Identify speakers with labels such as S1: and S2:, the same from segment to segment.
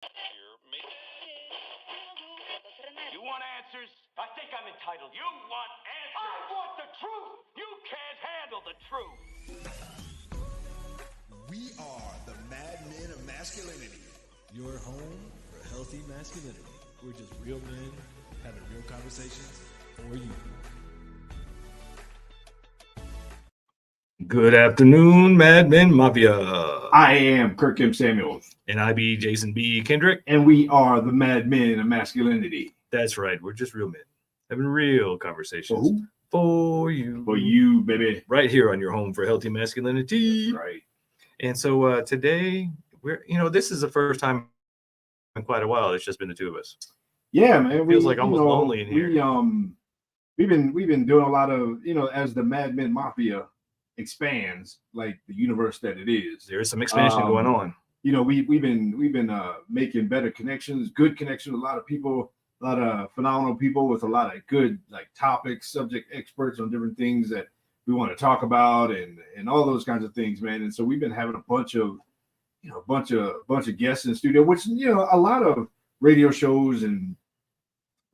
S1: You want answers? I think I'm entitled. You want answers? I want the truth. You can't handle the truth.
S2: We are the Madmen of Masculinity.
S3: Your home for healthy masculinity. We're just real men having real conversations for you.
S4: Good afternoon, Madmen Mafia.
S5: I am Kirk M. Samuels.
S4: And I be Jason B. Kendrick.
S5: And we are the Madmen of Masculinity.
S4: That's right. We're just real men having real conversations for you.
S5: For you, baby.
S4: Right here on your home for healthy masculinity.
S5: That's right.
S4: And so today, this is the first time in quite a while. It's just been the two of us.
S5: Yeah, man.
S4: It feels like almost lonely in here.
S5: We've been doing a lot of, as the Madmen Mafia expands, like the universe that it is.
S4: There is some expansion going on.
S5: We've been making better connections, good connections with a lot of people, a lot of phenomenal people with a lot of good topics, subject experts on different things that we want to talk about and all those kinds of things, man. And so we've been having a bunch of guests in the studio, which a lot of radio shows and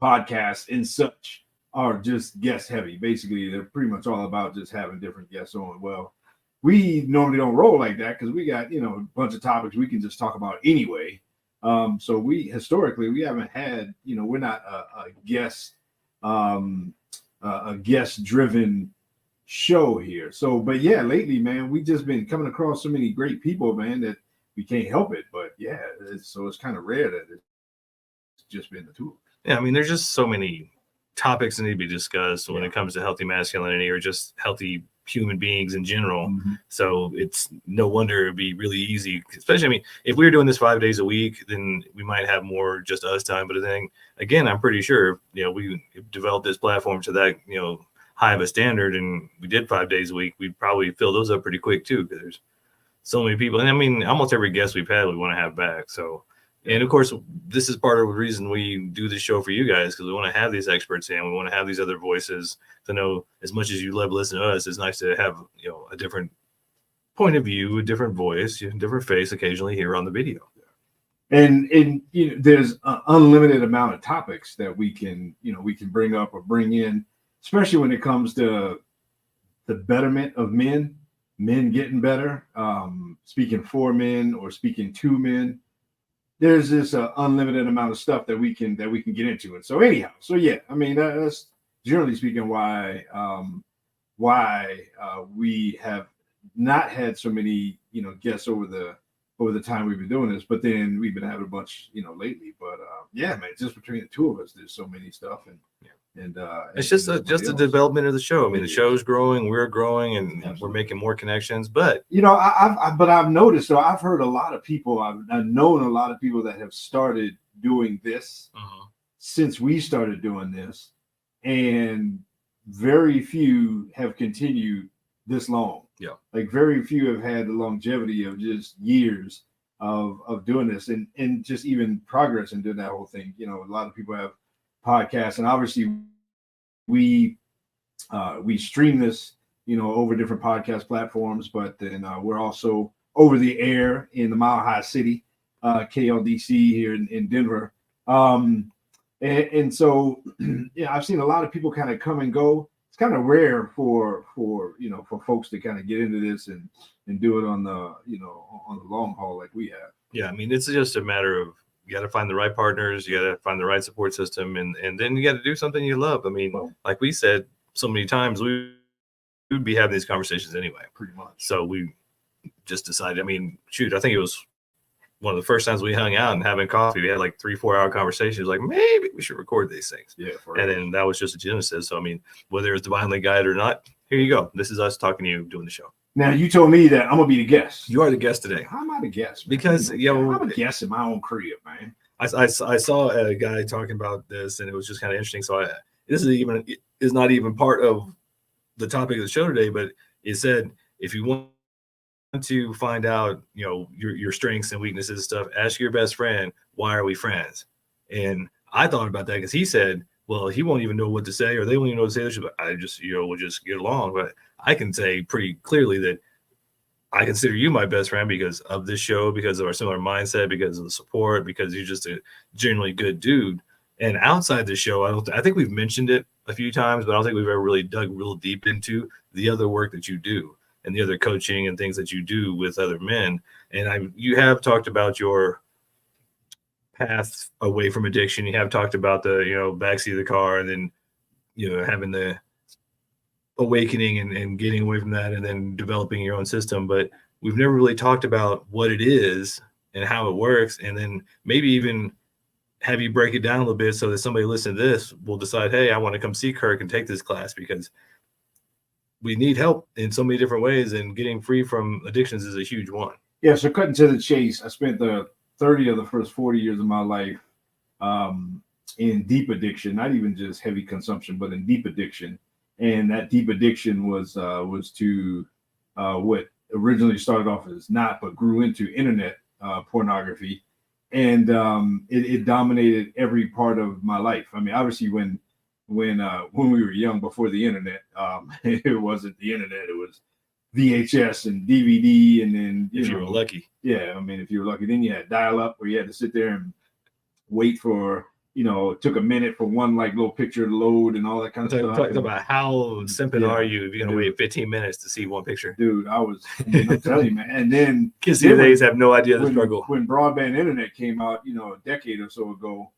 S5: podcasts and such are just guest heavy. Basically, they're pretty much all about just having different guests on. Well, we normally don't roll like that because we got a bunch of topics we can just talk about anyway. So we historically haven't had we're not a guest driven show here. So, but yeah, lately, man, we just been coming across so many great people, man, that we can't help it. But yeah, it's kind of rare that it's just been the two of us.
S4: Yeah, I mean, there's just so many topics that need to be discussed when it comes to healthy masculinity or just healthy human beings in general.
S5: Mm-hmm.
S4: So it's no wonder it'd be really easy, especially, I mean, if we were doing this 5 days a week, then we might have more just us time. But then again, I'm pretty sure, we developed this platform to that, high of a standard, and we did 5 days a week, we'd probably fill those up pretty quick too, because there's so many people. And I mean, almost every guest we've had, we want to have back. So, and of course, this is part of the reason we do this show for you guys, because we want to have these experts in. We want to have these other voices to know, as much as you love listening to us, it's nice to have, a different point of view, a different voice, a different face occasionally here on the video.
S5: And there's an unlimited amount of topics that we can bring up or bring in, especially when it comes to the betterment of men getting better, speaking for men or speaking to men. There's this unlimited amount of stuff that we can get into. And so anyhow, yeah, I mean, that's generally speaking why we have not had so many, guests over the time we've been doing this, but then we've been having a bunch, lately. But yeah, man, just between the two of us, there's so many stuff, and
S4: it's just the development of the show. I mean, the show's growing, we're growing, and we're making more connections. But
S5: I've noticed. So I've heard a lot of people. I've known a lot of people that have started doing this since we started doing this, and very few have continued this long.
S4: Yeah,
S5: like very few have had the longevity of just years of doing this, and just even progress in doing that whole thing. A lot of people have podcasts, and obviously we stream this over different podcast platforms, but then we're also over the air in the Mile High City, KLDC here in Denver, and so I've seen a lot of people kind of come and go. It's kind of rare for folks to kind of get into this and do it on the on the long haul like we have.
S4: Yeah, I mean, it's just a matter of, you got to find the right partners, you got to find the right support system, and then you got to do something you love. I mean, like we said so many times, we would be having these conversations anyway,
S5: pretty much.
S4: So we just decided, I mean, shoot, I think it was one of the first times we hung out and having coffee. We had like 3-4 hour conversations, like maybe we should record these things.
S5: Yeah.
S4: And then that was just a genesis. So, I mean, whether it's divinely guided or not, here you go. This is us talking to you, doing the show.
S5: Now, you told me that I'm going to be the guest.
S4: You are the guest today.
S5: How am I the guest? Man?
S4: Because,
S5: I'm a guest in my own crib, man.
S4: I saw a guy talking about this, and it was just kind of interesting. So this is not even part of the topic of the show today, but it said, if you want to find out, your strengths and weaknesses and stuff, ask your best friend, why are we friends? And I thought about that because he said, well, he won't even know what to say, or they won't even know what to say. I just, we'll just get along. But I can say pretty clearly that I consider you my best friend because of this show, because of our similar mindset, because of the support, because you're just a genuinely good dude. And outside the show, I think we've mentioned it a few times, but I don't think we've ever really dug real deep into the other work that you do and the other coaching and things that you do with other men. And you have talked about your path away from addiction. You have talked about the, backseat of the car, and then, having the awakening and getting away from that and then developing your own system. But we've never really talked about what it is and how it works. And then maybe even have you break it down a little bit so that somebody listening to this will decide, hey, I want to come see Kirk and take this class, because we need help in so many different ways, and getting free from addictions is a huge one.
S5: Yeah. So cutting to the chase, I spent the 30 of the first 40 years of my life in deep addiction, not even just heavy consumption, but in deep addiction. And that deep addiction was to what originally started off as not, but grew into internet pornography, and it dominated every part of my life. I mean, obviously, when we were young, before the internet, it wasn't the internet; it was VHS and DVD, and then
S4: if you were lucky,
S5: yeah. I mean, if you were lucky, then you had dial-up, where you had to sit there and wait for. It took a minute for one little picture to load and all that kind of stuff.
S4: Talking about how simple are you if you're gonna wait 15 minutes to see one picture?
S5: Dude, I'm telling you, man. And then
S4: kids these days have no idea the struggle.
S5: When broadband internet came out, a decade or so ago,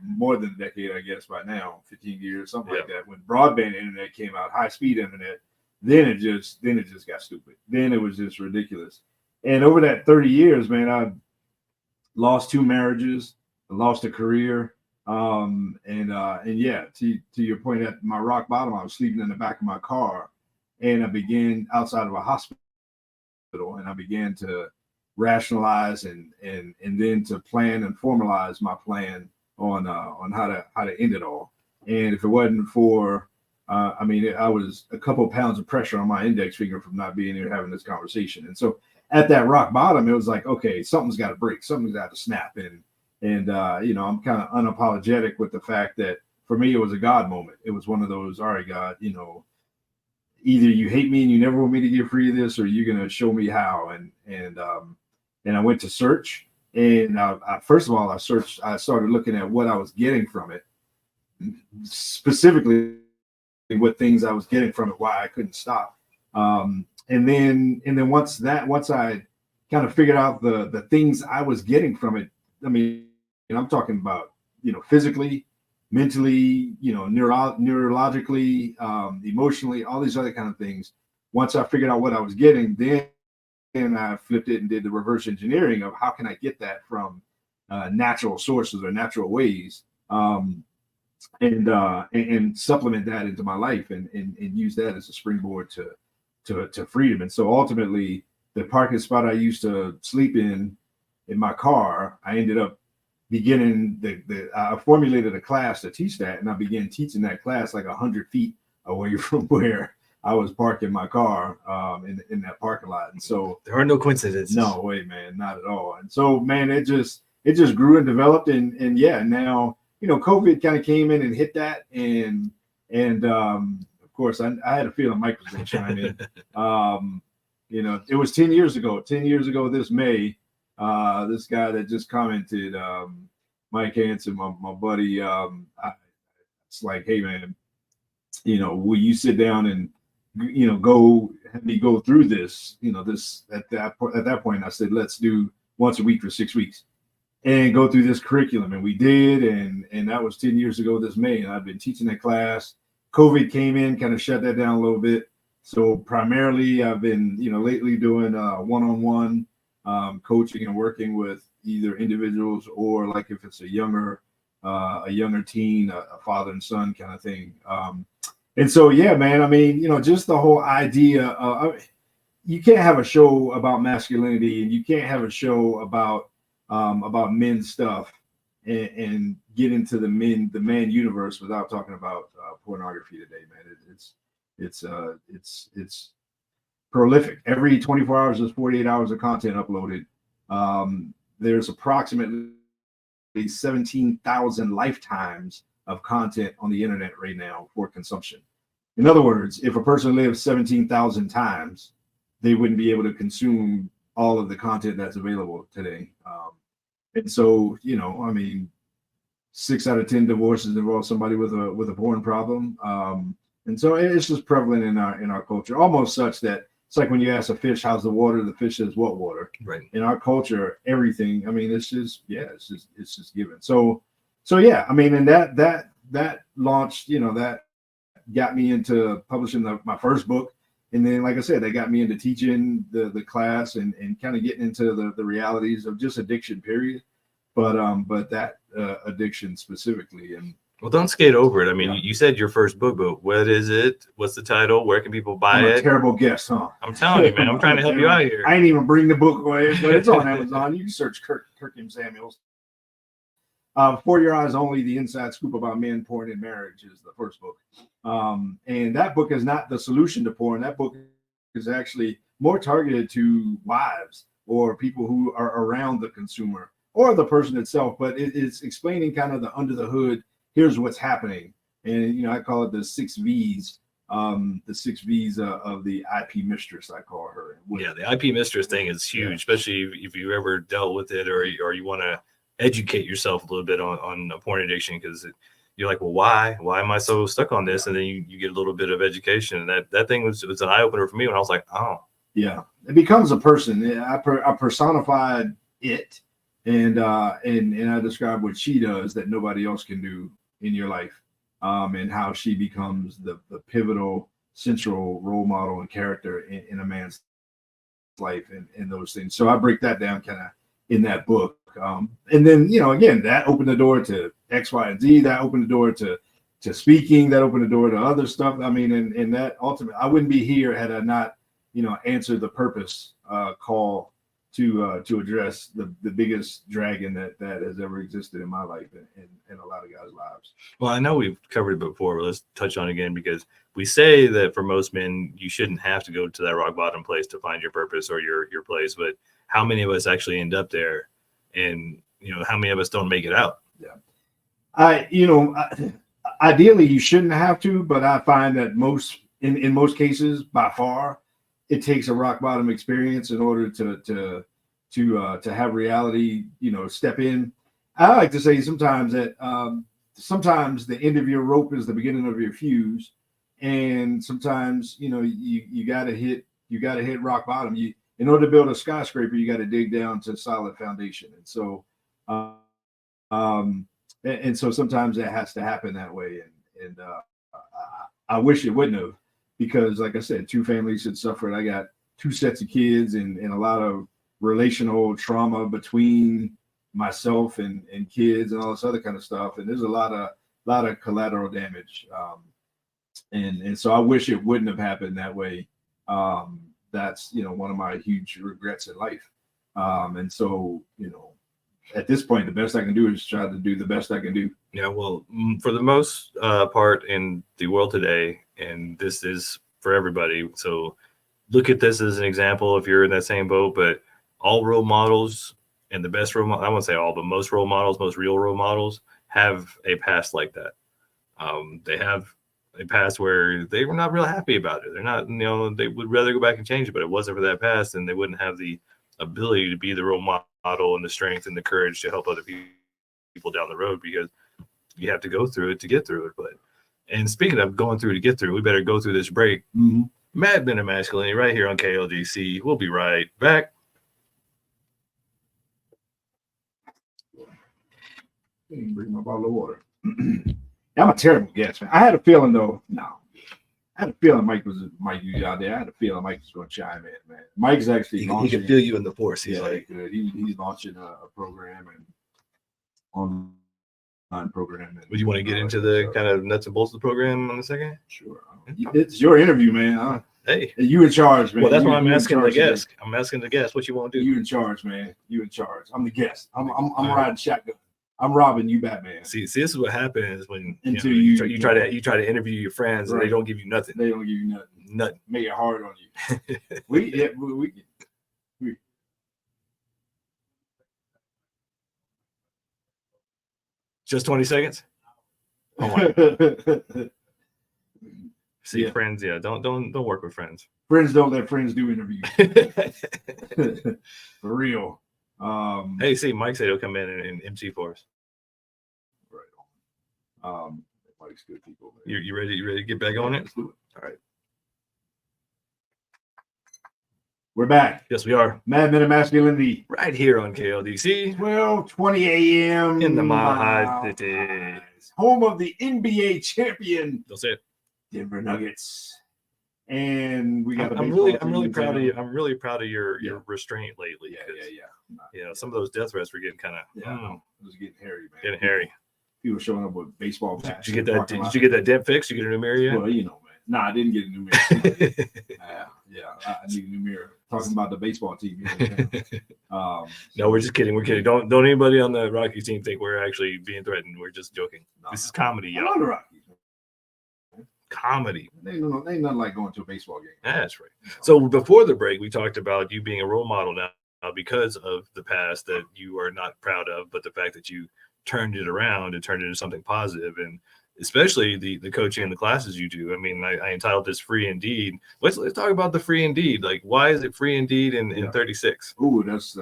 S5: more than a decade, I guess by now, 15 years, something like that. When broadband internet came out, high speed internet, then it just got stupid. Then it was just ridiculous. And over that 30 years, man, I lost 2 marriages. I lost a career, and yeah, to your point, at my rock bottom, I was sleeping in the back of my car, and I began outside of a hospital, and I began to rationalize and then to plan and formalize my plan on how to end it all. And if it wasn't for, I was a couple of pounds of pressure on my index finger from not being here having this conversation, and so at that rock bottom, it was like, okay, something's got to break, something's got to snap, and I'm kind of unapologetic with the fact that for me, it was a God moment. It was one of those, all right, God, either you hate me and you never want me to get free of this, or you're going to show me how. And I went to search, and first of all, I started looking at what I was getting from it, specifically what things I was getting from it, why I couldn't stop. And then once I kind of figured out the things I was getting from it, I mean, I'm talking about, physically, mentally, neurologically, emotionally, all these other kind of things. Once I figured out what I was getting, then I flipped it and did the reverse engineering of how can I get that from natural sources or natural ways, and supplement that into my life and use that as a springboard to freedom. And so ultimately, the parking spot I used to sleep in my car, I ended up beginning I formulated a class to teach that, and I began teaching that class 100 feet away from where I was parking my car in that parking lot. And so
S4: there are no coincidences.
S5: No way, man, not at all. And so, man, it just grew and developed, and yeah, now COVID kind of came in and hit that, and of course I had a feeling Mike was going to chime in. It was 10 years ago. 10 years ago this May. This guy that just commented, Mike Hansen, my buddy, it's like, hey man, will you sit down and have me go through this? This at that point, I said, let's do once a week for 6 weeks and go through this curriculum, and we did, and that was 10 years ago this May, and I've been teaching that class. COVID came in, kind of shut that down a little bit. So primarily, I've been lately doing one-on-one coaching and working with either individuals or if it's a younger teen, a father and son kind of thing. And so, yeah, man, I mean, just the whole idea you can't have a show about masculinity, and you can't have a show about men's stuff and get into the man universe without talking about pornography today, man. It's prolific. Every 24 hours, there's 48 hours of content uploaded. There's approximately 17,000 lifetimes of content on the internet right now for consumption. In other words, if a person lives 17,000 times, they wouldn't be able to consume all of the content that's available today. And so, you know, I mean, 6 out of 10 divorces involve somebody with a porn problem. And so it's just prevalent in our culture, almost such that it's like when you ask a fish, how's the water? The fish says, what water?
S4: Right.
S5: In our culture, everything, I mean, it's just given. So yeah, I mean, and that launched, you know, that got me into publishing my first book. And then, like I said, that got me into teaching the class and kind of getting into the realities of just addiction, period. But that addiction specifically. And
S4: well, don't skate over it. I mean,
S5: Yeah.
S4: you said your first book, but what is it? What's the title? Where can people buy
S5: I'm a
S4: it?
S5: terrible guest, huh?
S4: I'm telling you, man. I'm trying to help you out here.
S5: I ain't even bring the book away, but it's on Amazon. You can search Kirk M. Samuels. For Your Eyes Only, The Inside Scoop About Men, Porn, and Marriage is the first book. And that book is not the solution to porn. That book is actually more targeted to wives or people who are around the consumer or the person itself, but it's explaining kind of the under the hood. Here's what's happening. And, you know, I call it the 6 V's, of the IP mistress, I call her.
S4: Yeah, the IP mistress thing is huge, especially if you ever dealt with it or you want to educate yourself a little bit on a porn addiction, because you're like, well, why am I so stuck on this? And then you get a little bit of education. And that thing was an eye opener for me when I was like, oh. Yeah,
S5: it becomes a person. I personified it. And I describe what she does that nobody else can do in your life, and how she becomes the pivotal, central role model and character in a man's life and those things. So I break that down kind of in that book. And then, you know, again, that opened the door to X, Y, and Z. That opened the door to speaking. That opened the door to other stuff. I mean, and that ultimately, I wouldn't be here had I not, you know, answered the purpose call to address the biggest dragon that has ever existed in my life and a lot of guys' lives.
S4: Well, I know we've covered it before, but let's touch on it again, because we say that for most men, you shouldn't have to go to that rock bottom place to find your purpose or your place. But how many of us actually end up there? And, you know, how many of us don't make it out?
S5: Yeah. Ideally you shouldn't have to, but I find that in most cases, by far, it takes a rock bottom experience in order to have reality, you know, step in. I like to say sometimes that sometimes the end of your rope is the beginning of your fuse, and sometimes, you know, you gotta hit rock bottom. In order to build a skyscraper, you got to dig down to solid foundation, and so so sometimes that has to happen that way, and I wish it wouldn't have. Because, like I said, 2 families had suffered. I got 2 sets of kids and a lot of relational trauma between myself and kids and all this other kind of stuff. And there's a lot of collateral damage. And so I wish it wouldn't have happened that way. That's, you know, one of my huge regrets in life. And so, you know, at this point, the best I can do is try to do the best I can do.
S4: Yeah, well, for the most part in the world today, and this is for everybody. So look at this as an example if you're in that same boat, but all role models and the best role model, I won't say all, but most role models, most real role models have a past like that. They have a past where they were not real happy about it. They're not, you know, they would rather go back and change it, but it wasn't for that past, and they wouldn't have the ability to be the role model and the strength and the courage to help other people down the road, because you have to go through it to get through it. But, and speaking of going through to get through, we better go through this break.
S5: Mm-hmm.
S4: Mad Men of Masculinity right here on KLDC. We'll be right back.
S5: Bring my bottle of water. I'm a terrible guest, man. I had a feeling, though. No, I had a feeling Mike was out there. I had a feeling Mike was going to chime in, man. Mike's actually
S4: he can feel you in the force. He's like,
S5: good. He's launching a program and online program. And,
S4: would you want to get into the kind of nuts and bolts of the program in a second?
S5: Sure. It's your interview, man.
S4: Hey,
S5: you in charge, man.
S4: Well, that's why I'm asking the guest. Today. I'm asking the guest what you want to do.
S5: You in charge, man. You in charge. I'm the guest. I'm riding shotgun. I'm robbing you, Batman.
S4: See, this is what happens when you try to interview your friends, right, and they don't give you nothing.
S5: They don't give you nothing.
S4: Nothing.
S5: Make it hard on you. we
S4: just 20 seconds. Oh my. See, friends, yeah, don't work with friends.
S5: Friends don't let friends do interviews. For real.
S4: Hey, see, Mike said he'll come in and MC for us.
S5: Right. Mike's good people.
S4: You ready? You ready to get back on it?
S5: Let's do it.
S4: All right.
S5: We're back.
S4: Yes, we are.
S5: Mad Men of Masculinity.
S4: Right here on KLDC.
S5: 12:20 a.m.
S4: In the Mile High City.
S5: Home of the NBA champion.
S4: Don't say it.
S5: Denver Nuggets. And we got
S4: I'm really proud of you. I'm really proud of your restraint lately.
S5: Yeah.
S4: Some of those death threats were getting kind of
S5: It was getting hairy, man.
S4: Getting hairy.
S5: People showing up with baseball bats.
S4: Did you get that? Did you get that dent fixed? You get a new mirror yet?
S5: Well, you know, man. Nah, I didn't get a new mirror. I need a new mirror. Talking about the baseball team.
S4: No, we're just kidding. We're kidding. Don't anybody on the Rockies team think we're actually being threatened. We're just joking. This is comedy,
S5: I
S4: y'all.
S5: love the Rockies.
S4: Comedy.
S5: Ain't nothing like going to a baseball game.
S4: That's right. So before the break, we talked about you being a role model now because of the past that you are not proud of, but the fact that you turned it around and turned it into something positive, and especially the coaching and the classes you do. I mean, I entitled this Free Indeed. Let's talk about the Free Indeed. Like, why is it Free Indeed in 36?
S5: Ooh, that's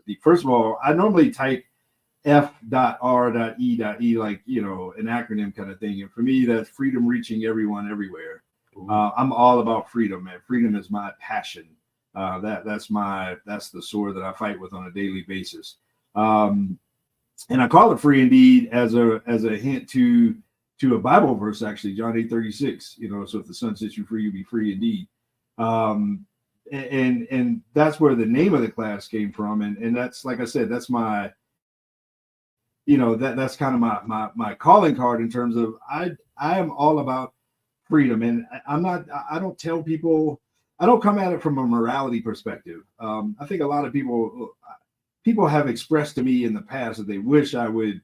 S5: deep. First of all, I normally type F.R.E.E, like, you know, an acronym kind of thing. And for me, that's freedom reaching everyone everywhere. I'm all about freedom, man. Freedom is my passion. That's the sword that I fight with on a daily basis. And I call it Free Indeed as a hint to a Bible verse, actually, John 8:36. You know, so if the Son sets you free, you be free indeed. And that's where the name of the class came from. And that's, like I said, that's my, you know, that's kind of my calling card in terms of I am all about freedom. And I don't tell people, I don't come at it from a morality perspective. I think a lot of people have expressed to me in the past that they wish I would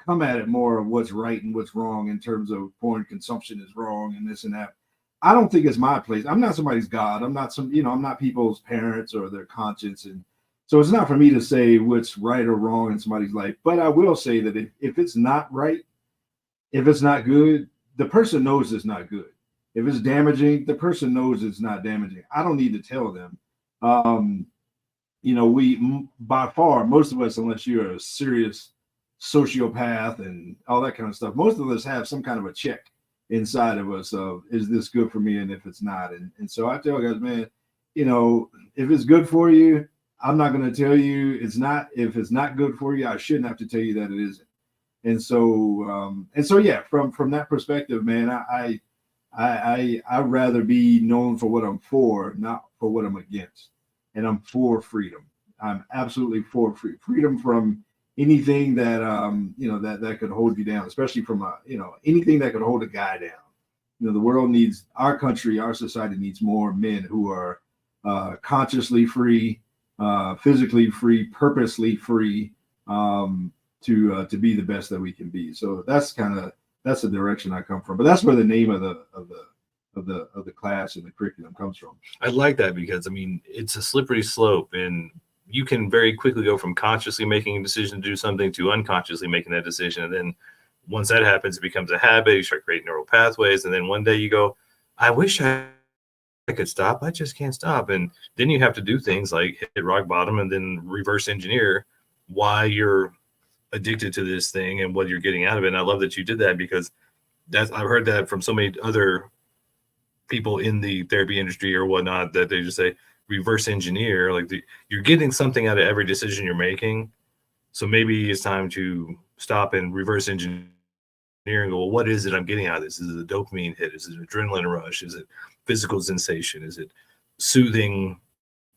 S5: come at it more of what's right and what's wrong in terms of porn consumption is wrong and this and that. I don't think it's my place. I'm not somebody's God. I'm not people's parents or their conscience. And so it's not for me to say what's right or wrong in somebody's life. But I will say that if it's not right, if it's not good, the person knows it's not good. If it's damaging, the person knows it's not damaging. I don't need to tell them. You know, by far, most of us, unless you're a serious sociopath and all that kind of stuff, most of us have some kind of a check inside of us of, is this good for me? And if it's not, and so I tell guys, man, you know, if it's good for you, I'm not going to tell you it's not. If it's not good for you, I shouldn't have to tell you that it isn't. And so yeah, from that perspective, man, I'd rather be known for what I'm for, not for what I'm against. And I'm for freedom. I'm absolutely for freedom from anything that you know, that could hold you down, especially from anything that could hold a guy down. You know, the world needs, our country, our society needs more men who are consciously free, physically free, purposely free, to be the best that we can be. So that's the direction I come from. But that's where the name of the class and the curriculum comes from.
S4: I like that because, I mean, it's a slippery slope, and you can very quickly go from consciously making a decision to do something to unconsciously making that decision. And then once that happens, it becomes a habit. You start creating neural pathways. And then one day you go, I wish I could stop. I just can't stop. And then you have to do things like hit rock bottom and then reverse engineer why you're addicted to this thing and what you're getting out of it. And I love that you did that, because I've heard that from so many other people in the therapy industry or whatnot, that they just say reverse engineer, like you're getting something out of every decision you're making. So maybe it's time to stop and reverse engineer and go, well, what is it I'm getting out of this? Is it a dopamine hit? Is it an adrenaline rush? Is it physical sensation? Is it soothing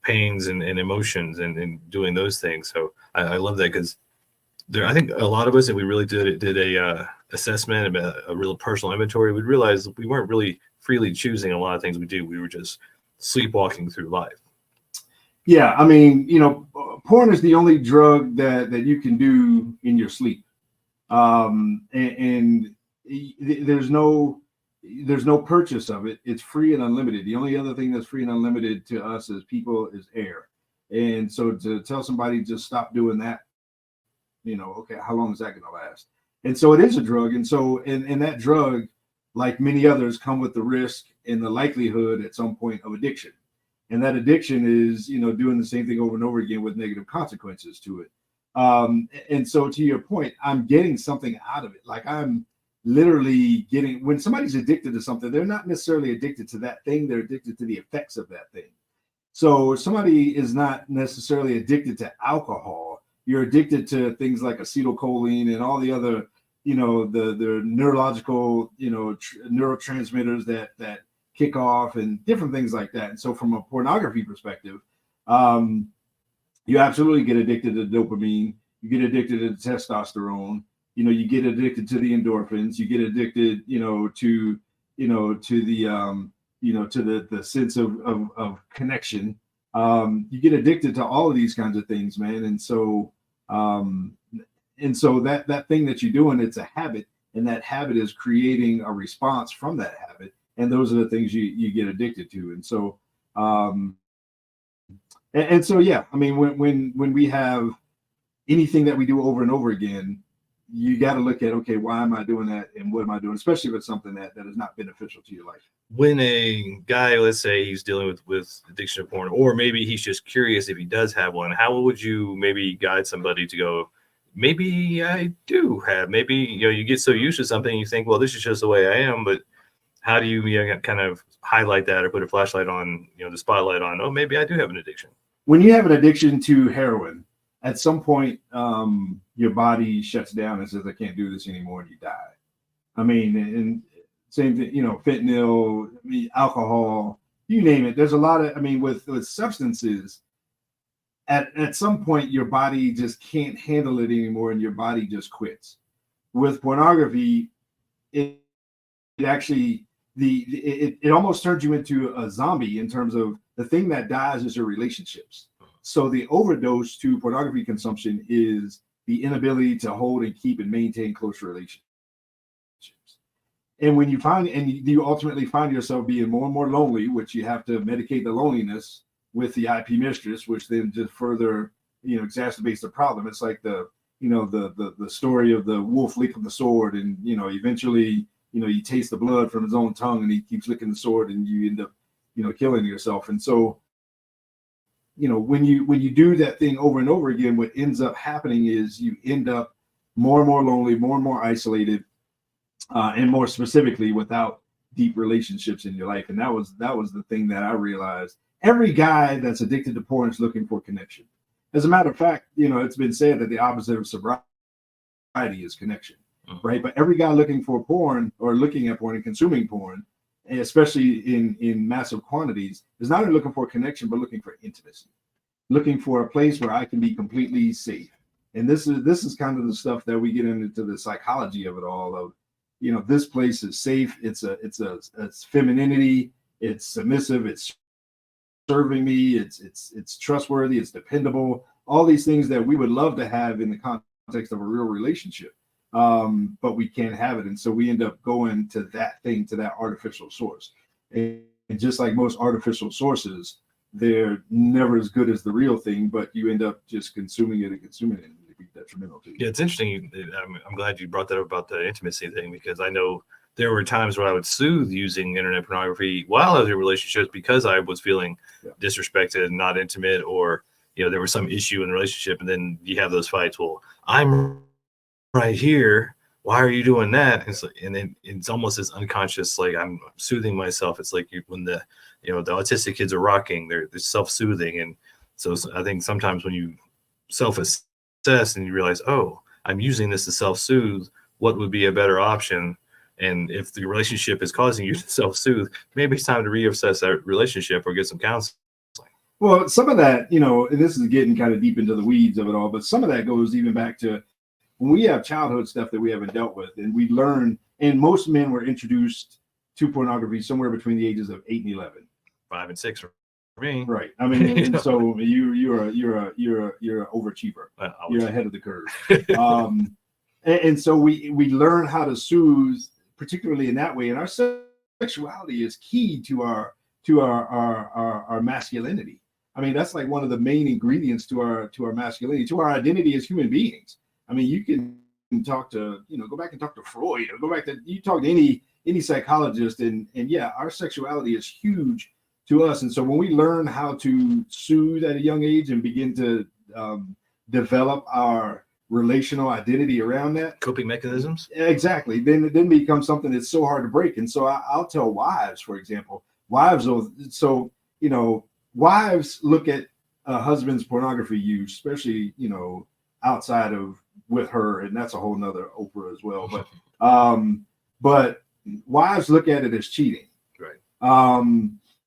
S4: pains and emotions and doing those things? So I love that, because I think a lot of us, if we really did a assessment, a real personal inventory, we'd realize we weren't really freely choosing a lot of things we do. We were just sleepwalking through life.
S5: Yeah, I mean, you know, porn is the only drug that you can do in your sleep, and there's no purchase of it. It's free and unlimited. The only other thing that's free and unlimited to us as people is air. And so to tell somebody just stop doing that, you know, okay, how long is that going to last? And so it is a drug. And so, and that drug, like many others, come with the risk and the likelihood at some point of addiction. And that addiction is, doing the same thing over and over again with negative consequences to it. And so to your point, I'm getting something out of it. Like I'm literally getting, when somebody's addicted to something, they're not necessarily addicted to that thing. They're addicted to the effects of that thing. So somebody is not necessarily addicted to alcohol. You're addicted to things like acetylcholine and all the other, the neurological, neurotransmitters that kick off and different things like that. And so from a pornography perspective, you absolutely get addicted to dopamine. You get addicted to testosterone. You get addicted to the endorphins. You get addicted, to the sense of connection. You get addicted to all of these kinds of things, man. And so that thing that you're doing, it's a habit, and that habit is creating a response from that habit. And those are the things you get addicted to. And so, yeah, I mean, when we have anything that we do over and over again, you got to look at, okay, why am I doing that? And what am I doing? Especially if it's something that is not beneficial to your life.
S4: When a guy, let's say he's dealing with addiction to porn, or maybe he's just curious if he does have one, how would you maybe guide somebody to go, maybe I do have, maybe, you get so used to something, you think, well, this is just the way I am, but how do you kind of highlight that or put a flashlight on, the spotlight on, oh, maybe I do have an addiction?
S5: When you have an addiction to heroin, at some point, your body shuts down and says, I can't do this anymore, and you die. I mean, and same thing, fentanyl, alcohol, you name it. There's a lot of, with substances, at some point, your body just can't handle it anymore, and your body just quits. With pornography, it actually, it almost turns you into a zombie in terms of the thing that dies is your relationships. So the overdose to pornography consumption is the inability to hold and keep and maintain close relationships. And when you ultimately find yourself being more and more lonely, which you have to medicate the loneliness with the IP mistress, which then just further, exacerbates the problem. It's like the story of the wolf licking the sword, and eventually, you taste the blood from his own tongue, and he keeps licking the sword, and you end up, killing yourself. And so, when you do that thing over and over again, what ends up happening is you end up more and more lonely, more and more isolated, and more specifically without deep relationships in your life. And that was the thing that I realized. Every guy that's addicted to porn is looking for connection. As a matter of fact, it's been said that the opposite of sobriety is connection, right? But every guy looking for porn or looking at porn and consuming porn, especially in massive quantities, is not only looking for connection, but looking for intimacy, looking for a place where I can be completely safe. And this is kind of the stuff that we get into the psychology of it all. Of, this place is safe. It's femininity. It's submissive. It's serving me. It's trustworthy. It's dependable. All these things that we would love to have in the context of a real relationship. But we can't have it. And so we end up going to that thing, to that artificial source. And just like most artificial sources, they're never as good as the real thing, but you end up just consuming it. And it be detrimental to you.
S4: Yeah, it's interesting. I'm glad you brought that up about the intimacy thing, because I know there were times where I would soothe using internet pornography while I was in relationships because I was feeling disrespected, not intimate, or, there was some issue in the relationship. And then you have those fights. Well, I'm right here, why are you doing that? And then it's almost as unconscious, like I'm soothing myself. It's like when the autistic kids are rocking, they're self-soothing. And so I think sometimes when you self-assess and you realize, oh, I'm using this to self-soothe, what would be a better option? And if the relationship is causing you to self-soothe, maybe it's time to reassess that relationship or get some counseling.
S5: Well, some of that, and this is getting kind of deep into the weeds of it all, but some of that goes even back to when we have childhood stuff that we haven't dealt with, and we learn, and most men were introduced to pornography somewhere between the ages of 8 and 11.
S4: 5 and 6 for me.
S5: Right. I mean, and so you're an overachiever. You're ahead of the curve. And so we learn how to soothe, particularly in that way. And our sexuality is key to our masculinity. I mean, that's like one of the main ingredients to our masculinity, to our identity as human beings. I mean, you can talk to, go back and talk to Freud, or go back to, you talk to any psychologist, and yeah, our sexuality is huge to us. And so when we learn how to soothe at a young age and begin to develop our relational identity around that,
S4: coping mechanisms,
S5: exactly, then it becomes something that's so hard to break. And so I'll tell wives, for example, wives look at a husband's pornography use, especially outside of with her, and that's a whole nother Oprah as well. But wives look at it as cheating.
S4: right?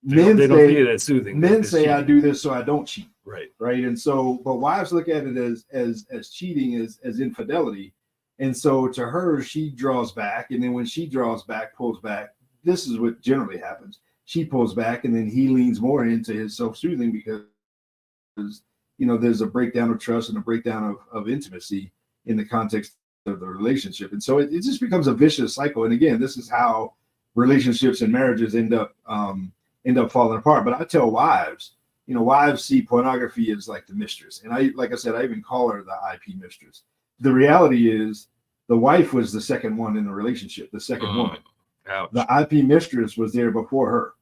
S5: Men
S4: they don't see it as soothing.
S5: Men
S4: it's
S5: say
S4: cheating.
S5: I do this so I don't cheat.
S4: Right.
S5: And so, but wives look at it as cheating, as infidelity. And so to her, she draws back, and then when she draws back, pulls back, this is what generally happens. She pulls back, and then he leans more into his self-soothing because there's a breakdown of trust and a breakdown of intimacy in the context of the relationship. And so it just becomes a vicious cycle. And again, this is how relationships and marriages end up falling apart. But I tell wives, wives see pornography as like the mistress. And like I said, I even call her the IP mistress. The reality is the wife was the second one in the relationship, the second woman.
S4: Ouch.
S5: The IP mistress was there before her.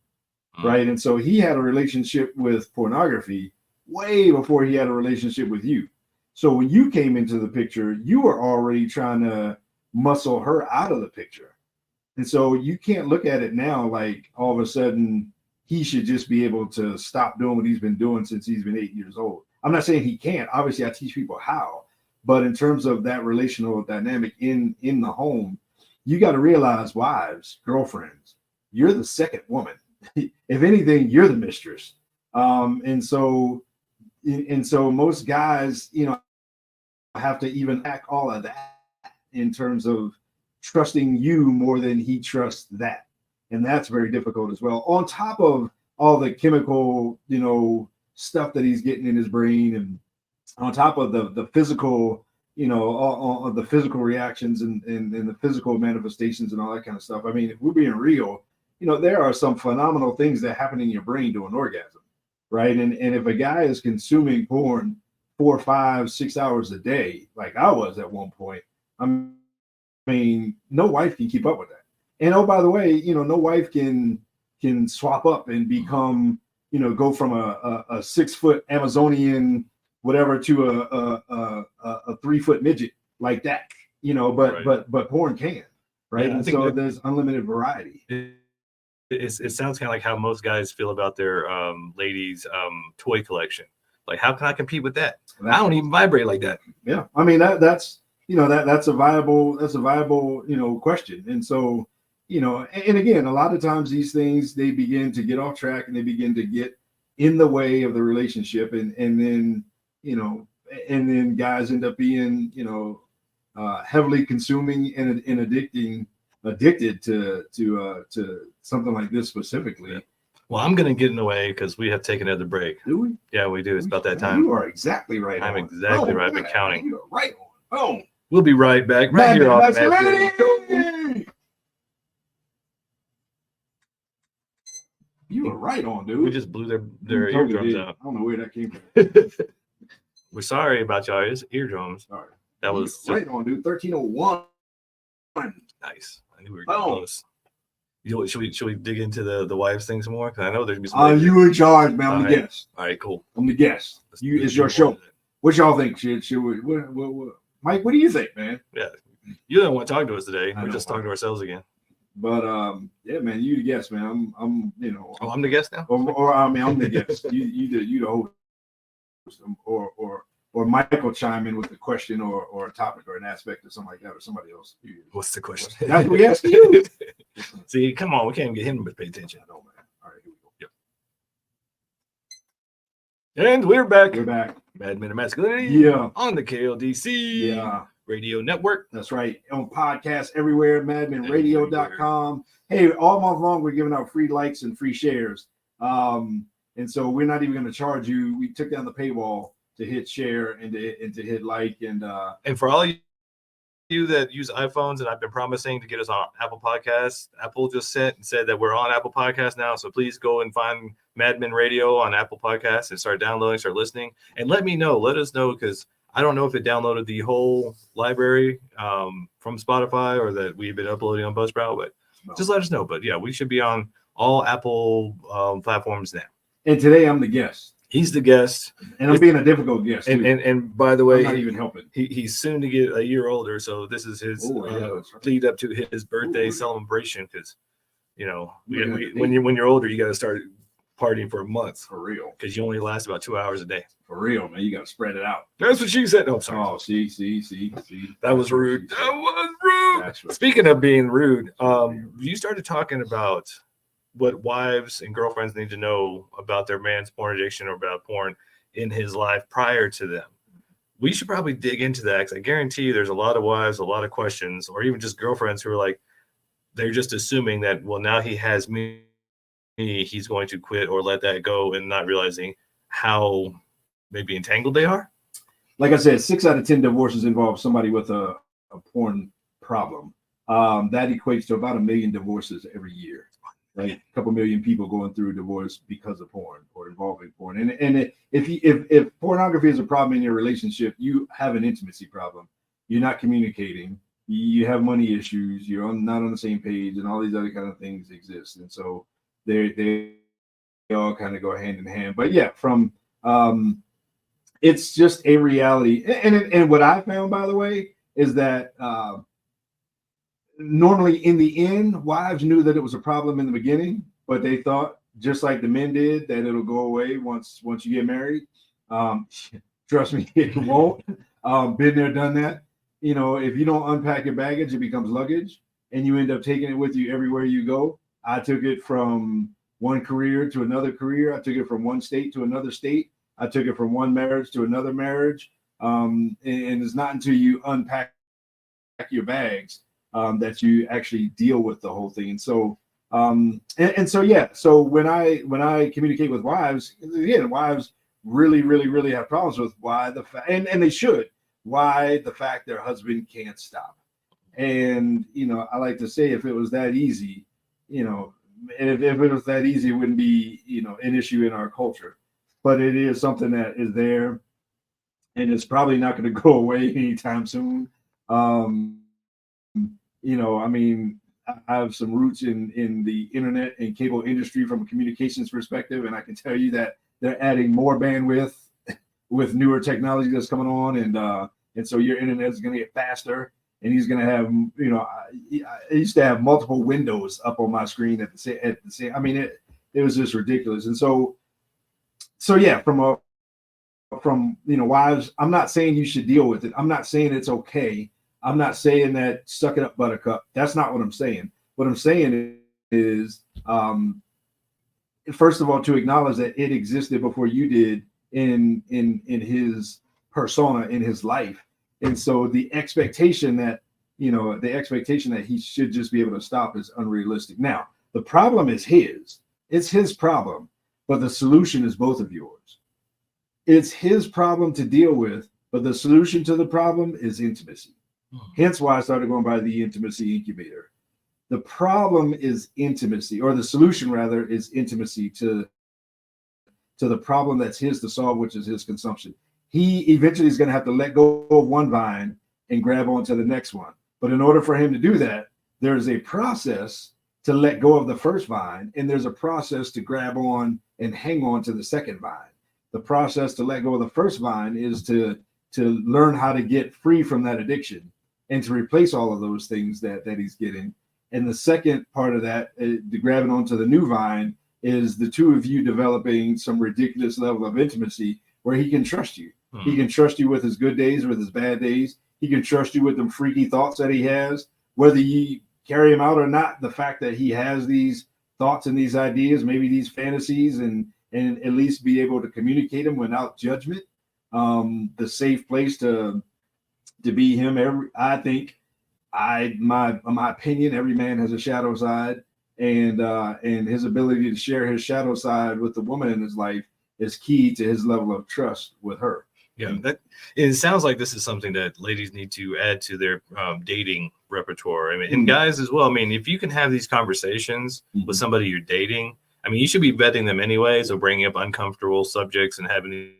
S5: Right. And so he had a relationship with pornography way before he had a relationship with you. So when you came into the picture, you were already trying to muscle her out of the picture. And so you can't look at it now like all of a sudden he should just be able to stop doing what he's been doing since he's been 8 years old. I'm not saying he can't. Obviously, I teach people how. But in terms of that relational dynamic in the home, you got to realize, wives, girlfriends, you're the second woman. If anything, you're the mistress. And so most guys, have to even pack all of that in terms of trusting you more than he trusts that. And that's very difficult as well. On top of all the chemical, stuff that he's getting in his brain, and on top of the physical, all the physical reactions and the physical manifestations and all that kind of stuff. I mean, if we're being real, there are some phenomenal things that happen in your brain during orgasm, right? And if a guy is consuming porn 4, 5, 6 hours a day, like I was at one point, I mean, no wife can keep up with that. And oh, by the way, no wife can swap up and become, go from a 6-foot Amazonian whatever to a 3-foot midget like that, but porn can, right?
S4: Yeah,
S5: and so there's unlimited variety.
S4: It sounds kind of like how most guys feel about their ladies' toy collection. Like, how can I compete with that? I don't even vibrate like that.
S5: Yeah, I mean that's a viable question. And so and again, a lot of times these things, they begin to get off track and they begin to get in the way of the relationship, and then guys end up being heavily consuming and addicted to something like this specifically.
S4: Yeah. Well, I'm going to get in the way because we have taken another break.
S5: Do we?
S4: Yeah, we do. It's about that time.
S5: You are exactly right.
S4: I'm exactly right. I've been counting.
S5: You are right on.
S4: We'll be right back. Right here on
S5: Masculinity. You were right on, dude.
S4: We just blew their eardrums out.
S5: I don't know where that came from.
S4: We're sorry about y'all's eardrums.
S5: Sorry.
S4: That was
S5: right on, dude. 1301.
S4: Nice. I knew we were getting close. Should we dig into the wives thing some more? Because I know there's gonna be some.
S5: You in charge, man. I'm the guest.
S4: All right, cool.
S5: I'm the guest. It's your show. What y'all think? Should we? What, Mike, what do you think, man?
S4: Yeah, you don't want to talk to us today. We're just talking to ourselves again.
S5: But yeah, man, you the guest, man. I'm
S4: Oh, I'm the guest now.
S5: Or I mean, I'm the guest. you the host. Or Mike will chime in with a question or a topic or an aspect or something like that, or somebody else.
S4: What's the question?
S5: That's what we asked you.
S4: See, come on, we can't even get him to pay attention.
S5: I know, man. All right, here we go.
S4: Yep. And we're back.
S5: We're back.
S4: Mad Men of Masculinity.
S5: Yeah.
S4: On the KLDC Radio Network.
S5: That's right. On podcasts everywhere, madmenradio.com. Hey, all month long, we're giving out free likes and free shares. And so we're not even going to charge you. We took down the paywall to hit share and to hit like. And
S4: for all you that use iPhones, and I've been promising to get us on Apple Podcasts, Apple just said that we're on Apple Podcasts now. So please go and find Mad Men Radio on Apple Podcasts and start downloading, start listening, and let us know, because I don't know if it downloaded the whole library from Spotify or that we've been uploading on Buzzsprout, but just let us know. But yeah, we should be on all Apple platforms now.
S5: And today I'm the guest.
S4: He's the guest,
S5: and I'm being a difficult guest.
S4: And by the way,
S5: I'm not even helping.
S4: He's soon to get a year older, so this is his lead up to his birthday celebration. Because when you're older, you got to start partying for a month
S5: for real.
S4: Because you only last about 2 hours a day.
S5: For real, man. You got to spread it out.
S4: That's what she said. Oh, sorry.
S5: Oh, see.
S4: That was rude. That was rude. Speaking of being rude, you started talking about what wives and girlfriends need to know about their man's porn addiction or about porn in his life prior to them. We should probably dig into that because I guarantee you there's a lot of wives, a lot of questions, or even just girlfriends who are like, they're just assuming that, well, now he has me, he's going to quit or let that go, and not realizing how maybe entangled they are.
S5: Like I said, 6 out of 10 divorces involve somebody with a porn problem. That equates to about 1 million divorces every year. Like a couple million people going through divorce because of porn or involving porn. And if pornography is a problem in your relationship, you have an intimacy problem. You're not communicating. You have money issues. You're not on the same page, and all these other kind of things exist. And so they all kind of go hand in hand. But yeah, from it's just a reality. And what I found, by the way, is that normally in the end, wives knew that it was a problem in the beginning, but they thought, just like the men did, that it'll go away once you get married. Trust me, it won't. Been there, done that. If you don't unpack your baggage, it becomes luggage, and you end up taking it with you everywhere you go. I took it from one career to another career. I took it from one state to another state. I took it from one marriage to another marriage. And it's not until you unpack your bags that you actually deal with the whole thing. And so, so when I communicate with wives, again, wives really have problems with why the fact, and they should, why the fact their husband can't stop. And, I like to say, if it was that easy, and if it was that easy, it wouldn't be, an issue in our culture, but it is something that is there, and it's probably not going to go away anytime soon. I have some roots in the internet and cable industry from a communications perspective, and I can tell you that they're adding more bandwidth with newer technology that's coming on, and so your internet is going to get faster, and he's going to have, I used to have multiple windows up on my screen at the same. I mean, it was just ridiculous, and so yeah, from wives, I'm not saying you should deal with it. I'm not saying it's okay. I'm not saying that suck it up, buttercup. That's not what I'm saying. What I'm saying is, first of all, to acknowledge that it existed before you did in his persona, in his life. And so the expectation that he should just be able to stop is unrealistic. Now, the problem is his. It's his problem, but the solution is both of yours. It's his problem to deal with, but the solution to the problem is intimacy. Hence why I started going by the intimacy incubator. The problem is intimacy, or the solution rather is intimacy to the problem that's his to solve, which is his consumption. He eventually is going to have to let go of one vine and grab onto the next one. But in order for him to do that, there's a process to let go of the first vine, and there's a process to grab on and hang on to the second vine. The process to let go of the first vine is to learn how to get free from that addiction and to replace all of those things that he's getting. And the second part of that, the grabbing onto the new vine, is the two of you developing some ridiculous level of intimacy where he can trust you. He can trust you with his good days, with his bad days. He can trust you with them freaky thoughts that he has, whether you carry him out or not. The fact that he has these thoughts and these ideas, maybe these fantasies, and at least be able to communicate them without judgment. The safe place to be him. I think, my opinion, every man has a shadow side, and his ability to share his shadow side with the woman in his life is key to his level of trust with her.
S4: Yeah, it sounds like this is something that ladies need to add to their dating repertoire. I mean, and guys as well. I mean, if you can have these conversations with somebody you're dating, I mean, you should be vetting them anyway. So bringing up uncomfortable subjects and having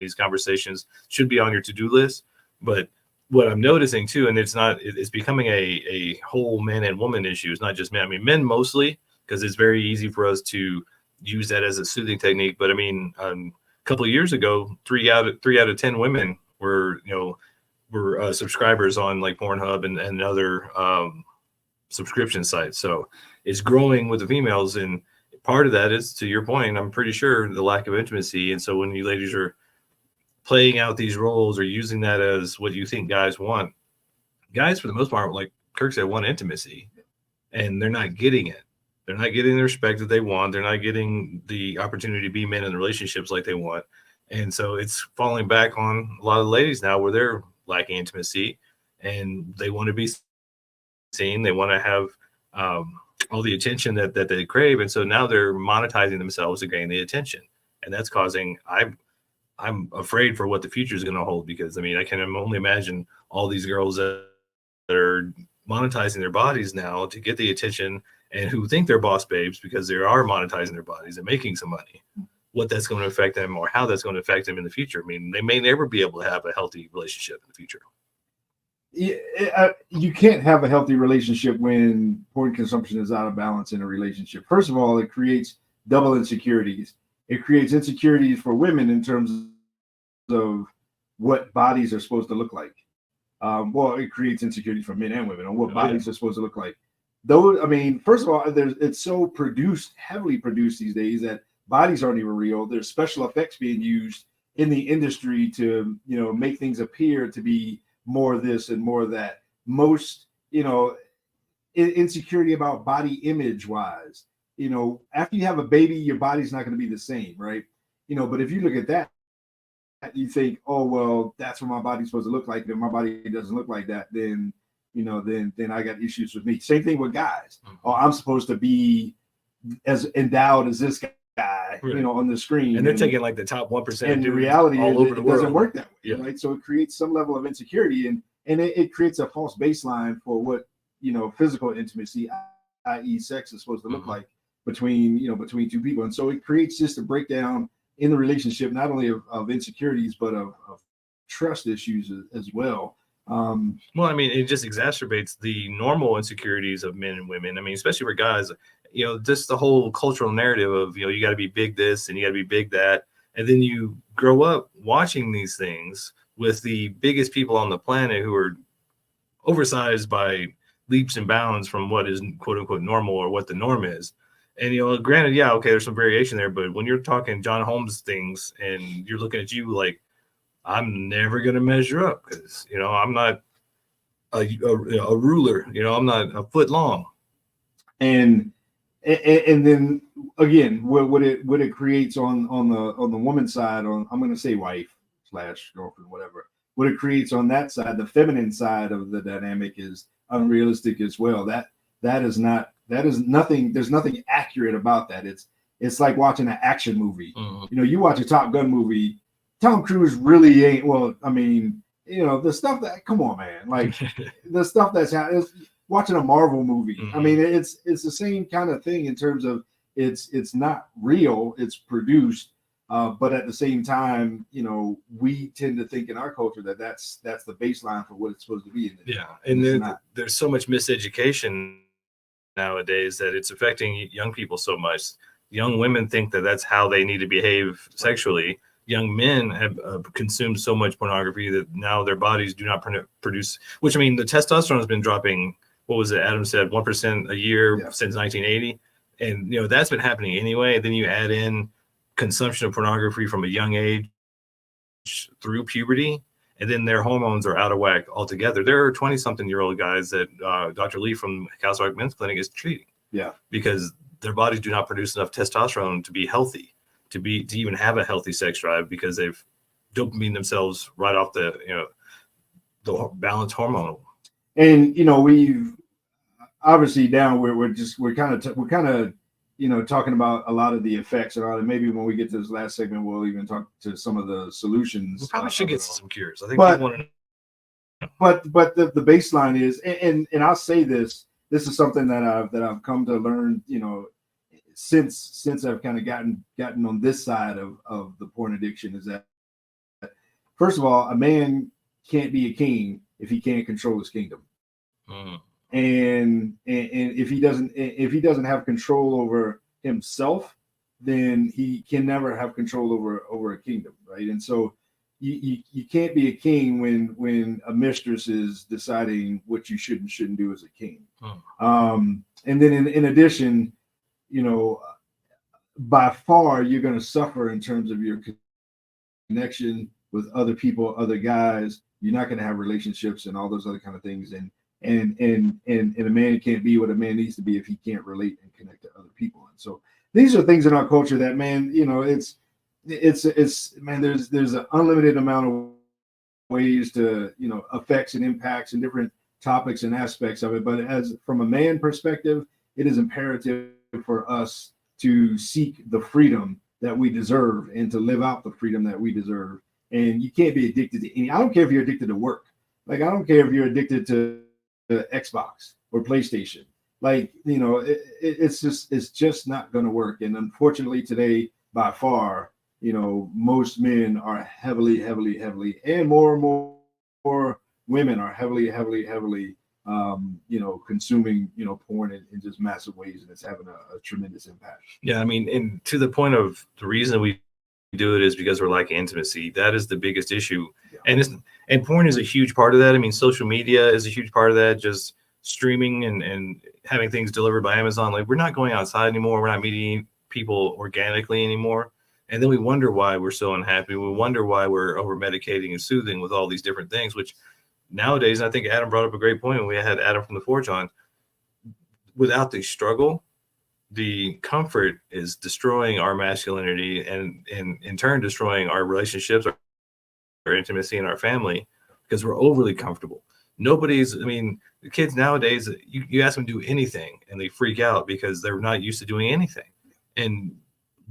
S4: these conversations should be on your to-do list. But what I'm noticing too, and it's becoming a whole man and woman issue. It's not just men. I mean, men mostly, because it's very easy for us to use that as a soothing technique. But I mean, a couple of years ago, three out of 10 women were subscribers on like Pornhub and other subscription sites. So it's growing with the females, and part of that is, to your point, I'm pretty sure, the lack of intimacy. And so when you ladies are playing out these roles or using that as what you think guys want, guys for the most part, like Kirk said, want intimacy, and they're not getting it. They're not getting the respect that they want. They're not getting the opportunity to be men in the relationships like they want. And so it's falling back on a lot of ladies now where they're lacking intimacy and they want to be seen. They want to have all the attention that they crave. And so now they're monetizing themselves to gain the attention. And that's causing, I'm afraid for what the future is going to hold, because I mean, I can only imagine all these girls that are monetizing their bodies now to get the attention and who think they're boss babes because they are monetizing their bodies and making some money, what that's going to affect them or how that's going to affect them in the future. I mean, they may never be able to have a healthy relationship in the future.
S5: You can't have a healthy relationship when porn consumption is out of balance in a relationship. First of all, it creates double insecurities. It creates insecurities for women in terms of what bodies are supposed to look like. Well, it creates insecurities for men and women on what bodies are supposed to look like. Though, I mean, first of all, it's so heavily produced these days that bodies aren't even real. There's special effects being used in the industry to, make things appear to be more this and more that. Most, insecurity about body image wise, after you have a baby, your body's not going to be the same, right? But if you look at that, you think, oh, well, that's what my body's supposed to look like. If my body doesn't look like that, then then I got issues with me. Same thing with guys. Oh, I'm supposed to be as endowed as this guy,
S4: right,
S5: on the screen.
S4: And they're taking like the top 1%.
S5: And the reality
S4: all
S5: is
S4: over the
S5: it
S4: world.
S5: doesn't work that way,
S4: Yeah.
S5: right? So it creates some level of insecurity, and it creates a false baseline for what physical intimacy, i.e., sex, is supposed to look like between two people. And so it creates just a breakdown in the relationship, not only of insecurities, but of trust issues as well.
S4: Well, I mean, it just exacerbates the normal insecurities of men and women. I mean, especially for guys, just the whole cultural narrative of, you got to be big this and you got to be big that. And then you grow up watching these things with the biggest people on the planet who are oversized by leaps and bounds from what is quote unquote normal or what the norm is. And, granted, yeah, okay, there's some variation there. But when you're talking John Holmes things and you're looking at you like, I'm never going to measure up because, I'm not a ruler, I'm not a foot long.
S5: And then again, what it creates on the woman's side, I'm going to say wife / girlfriend, whatever, what it creates on that side, the feminine side of the dynamic, is unrealistic as well. That is nothing. There's nothing accurate about that. It's like watching an action movie.
S4: Mm-hmm.
S5: You watch a Top Gun movie, Tom Cruise really ain't, well, I mean, the stuff that, come on, man, like the stuff that's happening, watching a Marvel movie.
S4: Mm-hmm.
S5: I mean, it's the same kind of thing in terms of it's not real, it's produced, but at the same time, we tend to think in our culture that's the baseline for what it's supposed to be.
S4: Yeah, and there's so much miseducation nowadays that it's affecting young people so much. Young women think that that's how they need to behave sexually. Young men have consumed so much pornography that now their bodies do not produce, which, I mean, the testosterone has been dropping, what was it, Adam said, 1% a year since 1980. And, that's been happening anyway. Then you add in consumption of pornography from a young age through puberty, and then their hormones are out of whack altogether. There are 20-something-year-old guys that Dr. Lee from Castle Rock Men's Clinic is treating. Yeah. Because their bodies do not produce enough testosterone to be healthy. To even have a healthy sex drive, because they've dopamine themselves right off the balanced hormone.
S5: And we've obviously now we're kind of talking about a lot of the effects and all that. Maybe when we get to this last segment, we'll even talk to some of the solutions.
S4: We probably should get to some cures. I think
S5: people
S4: want to know.
S5: But the baseline is, and I'll say this is something that I've come to learn, since I've kind of gotten on this side of the porn addiction, is that first of all, a man can't be a king if he can't control his kingdom. And if he doesn't have control over himself, then he can never have control over a kingdom, right? And so you can't be a king when a mistress is deciding what you should and shouldn't do as a king. And then in addition, by far you're going to suffer in terms of your connection with other people, other guys. You're not going to have relationships and all those other kind of things. And a man can't be what a man needs to be if he can't relate and connect to other people. And so these are things in our culture that, man, it's man, there's an unlimited amount of ways to, effects and impacts and different topics and aspects of it. But as from a man perspective, it is imperative for us to seek the freedom that we deserve and to live out the freedom that we deserve. And you can't be addicted to any. I don't care if you're addicted to work. Like, I don't care if you're addicted to Xbox or PlayStation. Like, it's just not going to work. And unfortunately today, by far, most men are heavily, and more and more women are heavily, consuming, porn in just massive ways, and it's having a tremendous impact.
S4: Yeah, I mean, and to the point of the reason we do it is because we're like intimacy. That is the biggest issue. Yeah. And porn is a huge part of that. I mean, social media is a huge part of that. Just streaming and having things delivered by Amazon. Like, we're not going outside anymore. We're not meeting people organically anymore. And then we wonder why we're so unhappy. We wonder why we're over medicating and soothing with all these different things, which nowadays, I think Adam brought up a great point when we had Adam from the Forge on. Without the struggle, the comfort is destroying our masculinity and in turn destroying our relationships, our intimacy in our family, because we're overly comfortable. The kids nowadays, you ask them to do anything and they freak out because they're not used to doing anything. And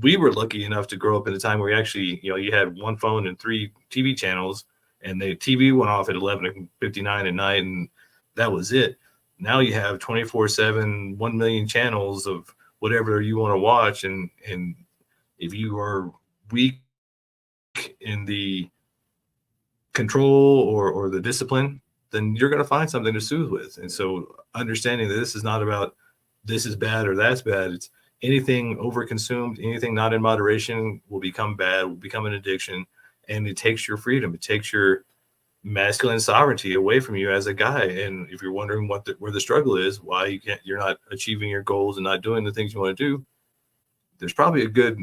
S4: we were lucky enough to grow up in a time where you actually, you had one phone and 3 TV channels, and the TV went off at 11:59 at night, and that was it. Now you have 24/7, 1 million channels of whatever you want to watch. And if you are weak in the control or the discipline, then you're going to find something to soothe with. And so understanding that this is not about this is bad or that's bad. It's anything overconsumed, anything not in moderation will become bad, will become an addiction. And it takes your freedom. It takes your masculine sovereignty away from you as a guy. And if you're wondering where the struggle is, why you're not achieving your goals and not doing the things you want to do, there's probably a good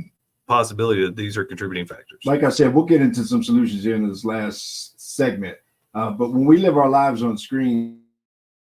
S4: possibility that these are contributing factors.
S5: Like I said, we'll get into some solutions here in this last segment. But when we live our lives on screens,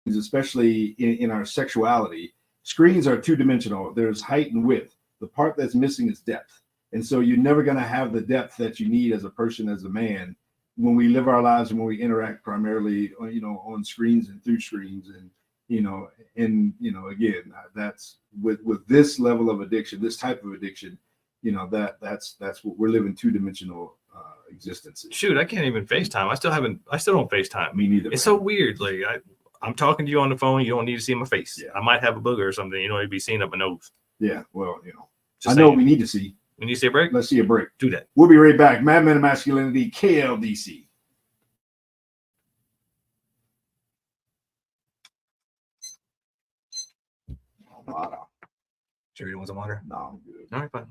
S5: especially in our sexuality, screens are 2-dimensional. There's height and width. The part that's missing is depth. And so you're never going to have the depth that you need as a person, as a man, when we live our lives and when we interact primarily, on screens and through screens. And, again, that's with this level of addiction, this type of addiction, that's what we're living 2-dimensional existences.
S4: Shoot, I can't even FaceTime. I still don't FaceTime.
S5: Me neither.
S4: It's so weird. Like, I'm talking to you on the phone. You don't need to see my face. Yeah. I might have a booger or something. You'd be seeing up my nose.
S5: Yeah. Well, I know what we need to see.
S4: We need to see a break?
S5: Let's see a break.
S4: Do that.
S5: We'll be right back. Madmen of Masculinity, KLDC.
S4: Sure you want some water?
S5: No, I'm good.
S4: All right, fine.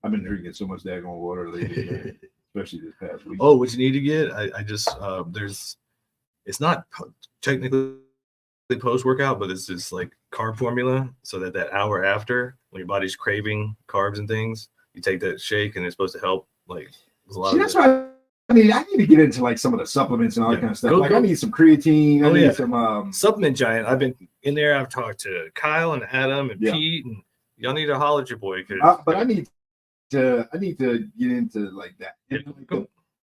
S5: I've been drinking so much daggone water lately, especially this past week.
S4: Oh, what you need to get? I just it's not technically post-workout, but it's just like carb formula, so that hour after, when your body's craving carbs and things, you take that shake, and it's supposed to help. Like, there's a lot.
S5: See, that's why I need to get into like some of the supplements and all that kind of stuff. I need some creatine. I need some
S4: Supplement Giant. I've been in there. I've talked to Kyle and Adam and Pete, and y'all need to holler at your boy.
S5: But I need to get into like that.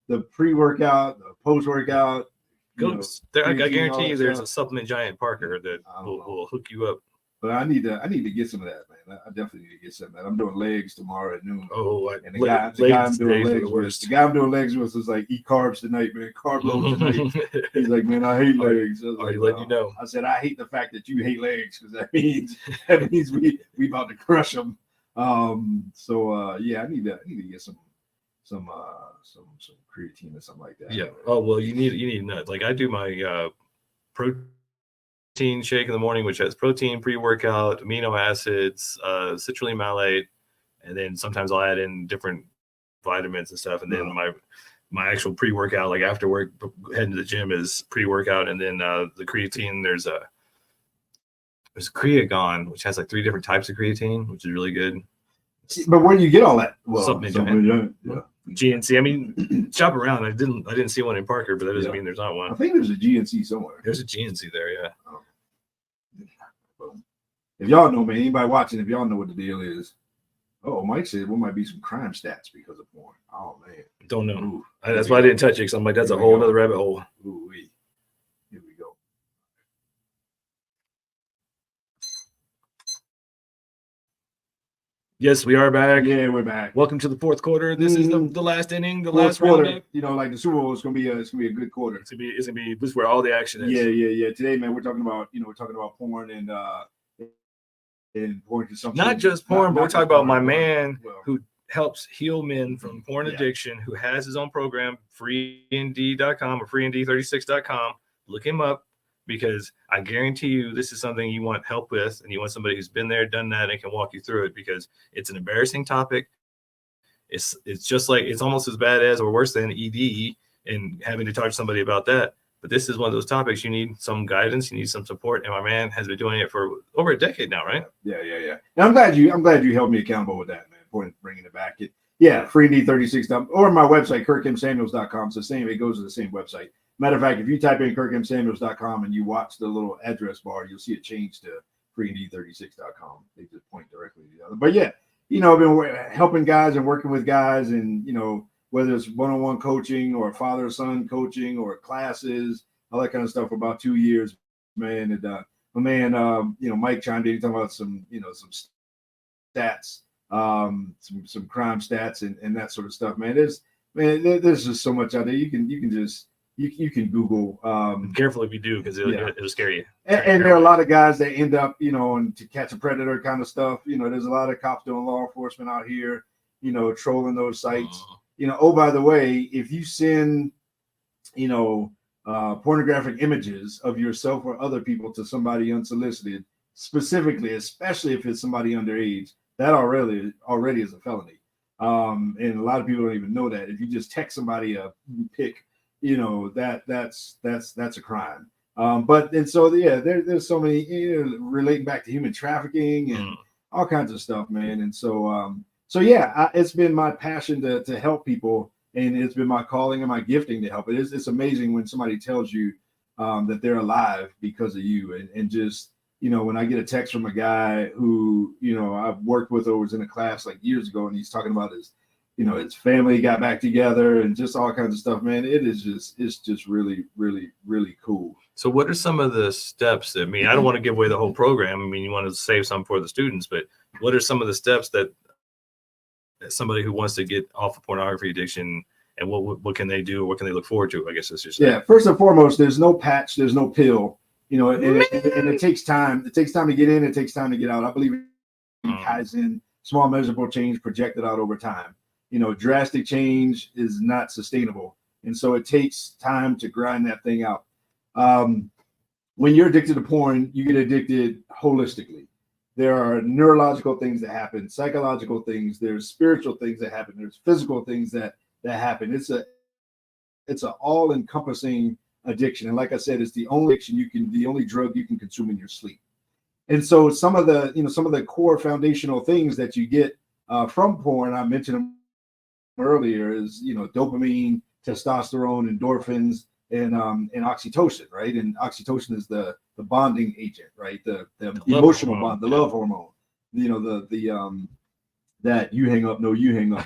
S5: The pre-workout, the post-workout.
S4: I guarantee you there's a Supplement Giant Parker that will hook you up.
S5: But I need to get some of that, man. I definitely need to get some of that. I'm doing legs tomorrow at noon.
S4: And
S5: the guy I'm doing legs with is like, eat carbs tonight, man. Carb load tonight. He's like, man, I hate legs.
S4: Are you letting you know?
S5: I said, I hate the fact that you hate legs, because that means we about to crush them. I need to get some creatine or something like that.
S4: Yeah. Oh well, you need nuts. Like I do my protein shake in the morning, which has protein, pre-workout, amino acids, citrulline malate, and then sometimes I'll add in different vitamins and stuff. And then my actual pre-workout, like after work, heading to the gym, is pre-workout, and then the creatine. There's Creagon, which has like 3 different types of creatine, which is really good.
S5: But where do you get all that? Well,
S4: something yeah. GNC. I mean, shop around. I didn't see one in Parker, but that doesn't mean there's not one.
S5: I think there's a GNC somewhere.
S4: There's a GNC there, yeah.
S5: If y'all know, man, anybody watching, if y'all know what the deal is. Oh, Mike said what might be some crime stats because of porn. Oh man,
S4: don't know. Ooh, that's why I didn't touch it, because I'm like, that's a whole other rabbit hole.
S5: Ooh, here we go.
S4: Yes, we are back.
S5: Yeah, we're back.
S4: Welcome to the fourth quarter. This is the last inning, the last
S5: quarter.
S4: roundup.
S5: You know, like the Super Bowl is gonna be a good quarter.
S4: It's gonna be this is where all the action is.
S5: Yeah. Today, man, we're talking about porn and porn consumption.
S4: Not just porn, but we're talking about my man who helps heal men from porn addiction, who has his own program, freend.com or freend36.com. Look him up, because I guarantee you this is something you want help with, and you want somebody who's been there, done that, and can walk you through it, because it's an embarrassing topic. It's just like, it's almost as bad as or worse than ED and having to talk to somebody about that. But this is one of those topics you need some guidance, you need some support, and my man has been doing it for over a decade now, right?
S5: Yeah. And I'm glad you held me accountable with that, man. For bringing it back. FreeD36, or my website, KirkMSamuels.com. It's the same. It goes to the same website. Matter of fact, if you type in KirkMSamuels.com and you watch the little address bar, you'll see it change to freeD36.com. They just point directly to the other. But yeah, I've been helping guys and working with guys, and whether it's one-on-one coaching or father-son coaching or classes, all that kind of stuff for about 2 years, man. And my man, Mike chimed in talking about some stats, some crime stats and that sort of stuff, man. There's just so much out there. You can Google.
S4: Careful if you do, because it'll scare you.
S5: And there are a lot of guys that end up, and to catch a predator kind of stuff. There's a lot of cops doing law enforcement out here, trolling those sites. Oh, by the way, if you send, pornographic images of yourself or other people to somebody unsolicited, specifically, especially if it's somebody underage, that already is a felony. And a lot of people don't even know that. If you just text somebody a pic, that's a crime. There's so many relating back to human trafficking and all kinds of stuff, man. And it's been my passion to help people, and it's been my calling and my gifting to help. It's amazing when somebody tells you that they're alive because of you, and just when I get a text from a guy who I've worked with or was in a class like years ago, and he's talking about his family got back together and just all kinds of stuff, man. It's just really, really, really cool.
S4: So what are some of the steps that, I don't want to give away the whole program. You want to save some for the students, but what are some of the steps that somebody who wants to get off of pornography addiction, and what can they do? What can they look forward to? I guess that's just
S5: first and foremost, there's no patch, there's no pill, and it takes time. It takes time to get in, it takes time to get out. I believe in Kaizen, small measurable change projected out over time. Drastic change is not sustainable. And so it takes time to grind that thing out. When you're addicted to porn, you get addicted holistically. There are neurological things that happen, psychological things, there's spiritual things that happen, there's physical things that happen. It's an all-encompassing addiction. And like I said, it's the only addiction the only drug you can consume in your sleep. And so some of the core foundational things that you get from porn, I mentioned them earlier, is dopamine, testosterone, endorphins, and oxytocin, right? And oxytocin is the bonding agent, right? The emotional bond, the love hormone. That you hang up, no, you hang up.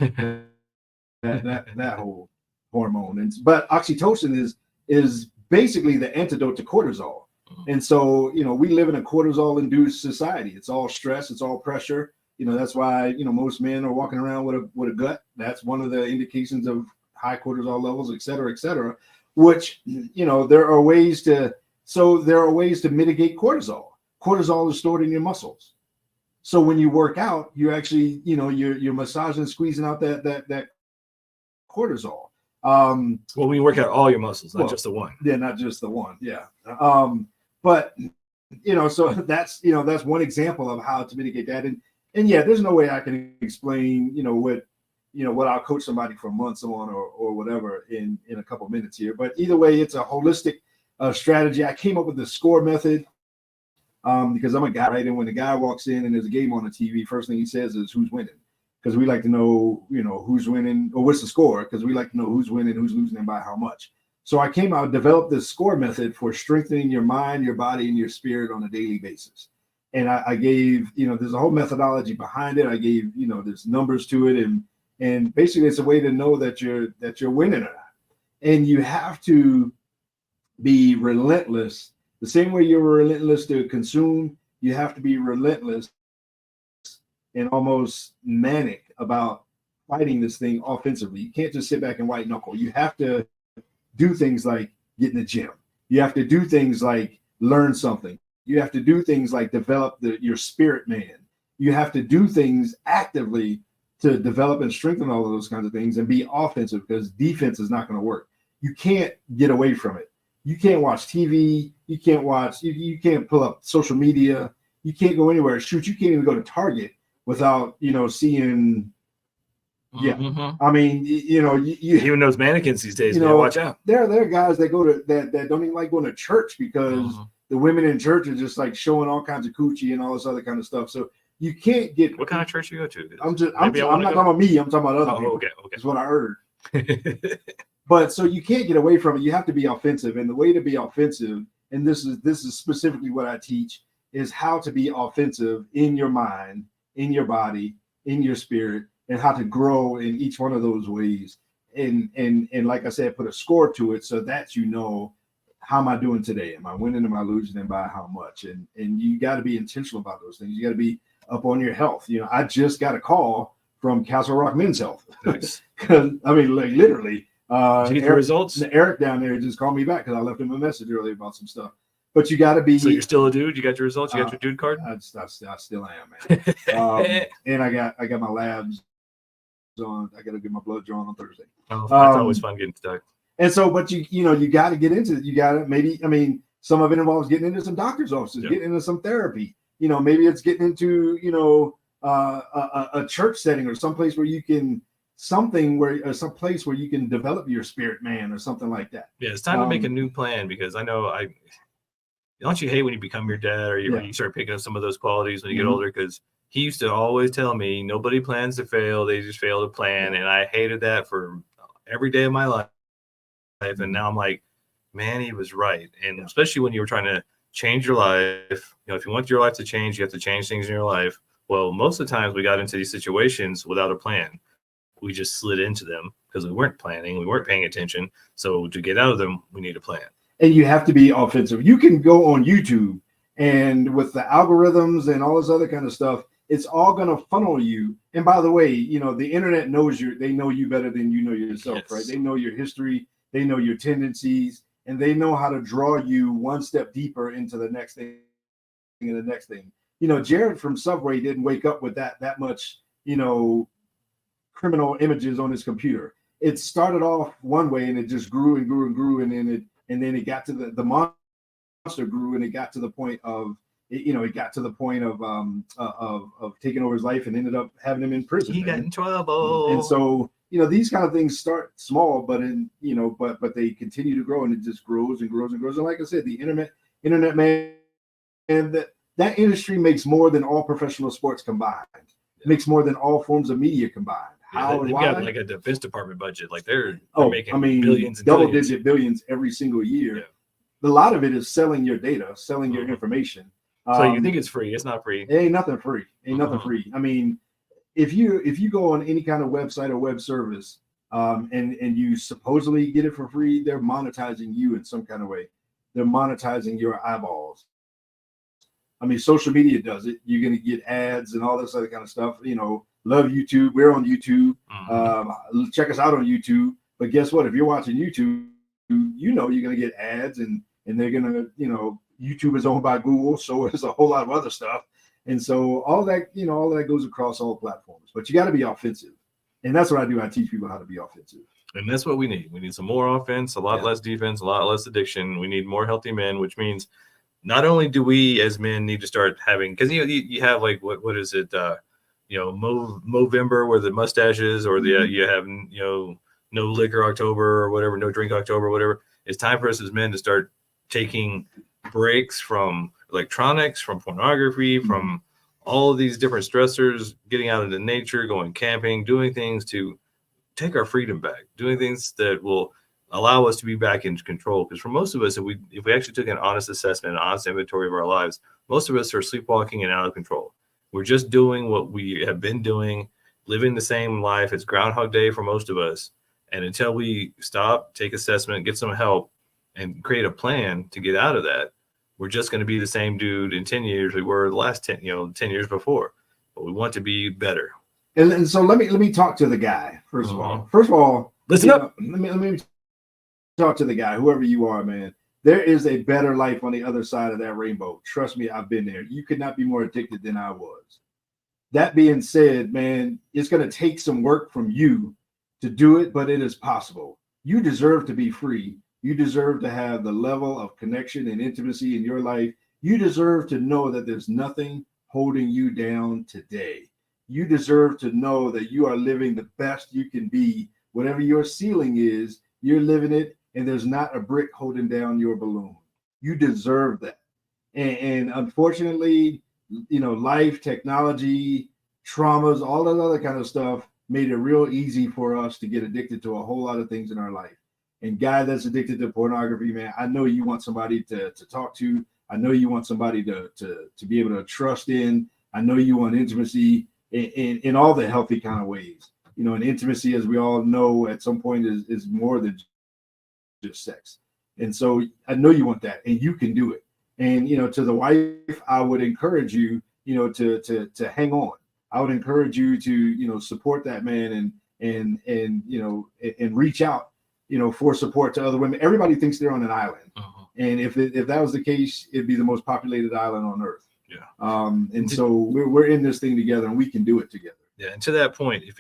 S5: that whole hormone. But oxytocin is basically the antidote to cortisol. And so we live in a cortisol-induced society. It's all stress, it's all pressure. That's why most men are walking around with a gut. That's one of the indications of high cortisol levels, et cetera, which there are ways to mitigate cortisol. Cortisol is stored in your muscles. So when you work out, you actually you're massaging, squeezing out that cortisol.
S4: Well, we work out all your muscles, not just the one.
S5: Yeah, not just the one. Yeah. But so that's one example of how to mitigate that. And yeah, there's no way I can explain, what I'll coach somebody for months on or whatever in a couple minutes here. But either way, it's a holistic strategy. I came up with the SCORE method because I'm a guy, right? And when the guy walks in and there's a game on the TV, first thing he says is who's winning. Because we like to know, who's winning or what's the score, because we like to know who's winning, who's losing, and by how much. So I developed this SCORE method for strengthening your mind, your body, and your spirit on a daily basis. And I gave, there's a whole methodology behind it. I gave, there's numbers to it. And basically it's a way to know that you're winning or not. And you have to be relentless. The same way you're relentless to consume, you have to be relentless and almost manic about fighting this thing offensively. You can't just sit back and white knuckle. You have to do things like get in the gym. You have to do things like learn something. You have to do things like develop your spirit man. You have to do things actively to develop and strengthen all of those kinds of things and be offensive, because defense is not going to work. You can't get away from it. You can't watch TV. You can't pull up social media. You can't go anywhere. Shoot, you can't even go to Target without seeing. Yeah, I mean, you
S4: even those mannequins these days, man, watch out.
S5: There are guys that go to that don't even like going to church because the women in church are just like showing all kinds of coochie and all this other kind of stuff. So you can't get.
S4: What kind of church you go to?
S5: I'm not talking about me. I'm talking about other people.
S4: Okay.
S5: That's what I heard. But so you can't get away from it. You have to be offensive, and the way to be offensive, and this is specifically what I teach, is how to be offensive in your mind, in your body, in your spirit, and how to grow in each one of those ways. And like I said, put a score to it so that how am I doing today? Am I winning? Am I losing? And by how much? And you got to be intentional about those things. You got to be up on your health. I just got a call from Castle Rock Men's Health.
S4: Nice.
S5: I mean, like literally.
S4: Did you get the results?
S5: Eric down there just called me back because I left him a message earlier about some stuff. But you got to be.
S4: So you're still a dude? You got your results? You got your dude card?
S5: I still am, man. And I got my labs on. I got to get my blood drawn on Thursday.
S4: Oh, that's always fun getting stuck.
S5: And so, but you got to get into it. You got to some of it involves getting into some doctor's offices, getting into some therapy. Maybe it's getting into a church setting or someplace where you can. Some place where you can develop your spirit man or something like that.
S4: Yeah, it's time to make a new plan, because I know don't you hate when you become your dad or you start picking up some of those qualities when you get older? Because he used to always tell me nobody plans to fail, they just fail to plan. And I hated that for every day of my life. And now I'm like, man, he was right. And especially when you were trying to change your life, if you want your life to change, you have to change things in your life. Well, most of the times we got into these situations without a plan. We just slid into them because we weren't planning, we weren't paying attention. So to get out of them, we need a plan.
S5: And you have to be offensive. You can go on YouTube, and with the algorithms and all this other kind of stuff, it's all going to funnel you. And by the way, the internet they know you better than you know yourself, right? They know your history, they know your tendencies, and they know how to draw you one step deeper into the next thing and the next thing. Jared from Subway didn't wake up with that much, criminal images on his computer. It started off one way and it just grew and grew and grew, and then it got to the monster grew, and it got to the point of of taking over his life and ended up having him in prison.
S4: He got in trouble.
S5: And so these kind of things start small, but but they continue to grow, and it just grows and grows and grows. And like I said, the internet man, and that industry makes more than all professional sports combined. Makes more than all forms of media combined.
S4: They've got like a defense department budget. Like they're making billions and
S5: double-digit billions every single year. Yeah. A lot of it is selling your data, selling your information.
S4: So you think it's free? It's not free.
S5: It ain't nothing free. Nothing free. I mean, if you go on any kind of website or web service, and you supposedly get it for free, they're monetizing you in some kind of way. They're monetizing your eyeballs. I mean, social media does it. You're going to get ads and all this other kind of stuff. Love YouTube. We're on YouTube. Check us out on YouTube. But guess what? If you're watching YouTube, you're going to get ads, and they're going to, YouTube is owned by Google. So there's a whole lot of other stuff. And so all that goes across all platforms. But you got to be offensive. And that's what I do. I teach people how to be offensive.
S4: And that's what we need. We need some more offense, a lot less defense, a lot less addiction. We need more healthy men, which means not only do we as men need to start having, because you have like what is it, Movember, where the mustaches, or the you have no liquor October or whatever, no drink October, whatever. It's time for us as men to start taking breaks from electronics, from pornography, from all of these different stressors, getting out into nature, going camping, doing things to take our freedom back, doing things that will allow us to be back in control. Because for most of us, if we actually took an honest assessment, an honest inventory of our lives, most of us are sleepwalking and out of control. We're just doing what we have been doing, living the same life. It's Groundhog Day for most of us. And until we stop, take assessment, get some help, and create a plan to get out of that, we're just going to be the same dude in 10 years we were the last 10 years before. But we want to be better.
S5: And so let me talk to the guy first of all. First of all,
S4: listen up.
S5: Let me talk to the guy, whoever you are, man. There is a better life on the other side of that rainbow. Trust me, I've been there. You could not be more addicted than I was. That being said, man, it's going to take some work from you to do it, but it is possible. You deserve to be free. You deserve to have the level of connection and intimacy in your life. You deserve to know that there's nothing holding you down today. You deserve to know that you are living the best you can be. Whatever your ceiling is, you're living it, and there's not a brick holding down your balloon. You deserve that. And unfortunately, life, technology, traumas, all that other kind of stuff made it real easy for us to get addicted to a whole lot of things in our life. And guy that's addicted to pornography, man, I know you want somebody to talk to. I know you want somebody to be able to trust in. I know you want intimacy in all the healthy kind of ways. And intimacy, as we all know, at some point is more than just sex. And so I know you want that, and you can do it. And to the wife, I would encourage you, to hang on. I would encourage you to, support that man and reach out, for support to other women. Everybody thinks they're on an island, and if that was the case, it'd be the most populated island on earth. Yeah. And so we're in this thing together, and we can do it together.
S4: Yeah. And to that point, if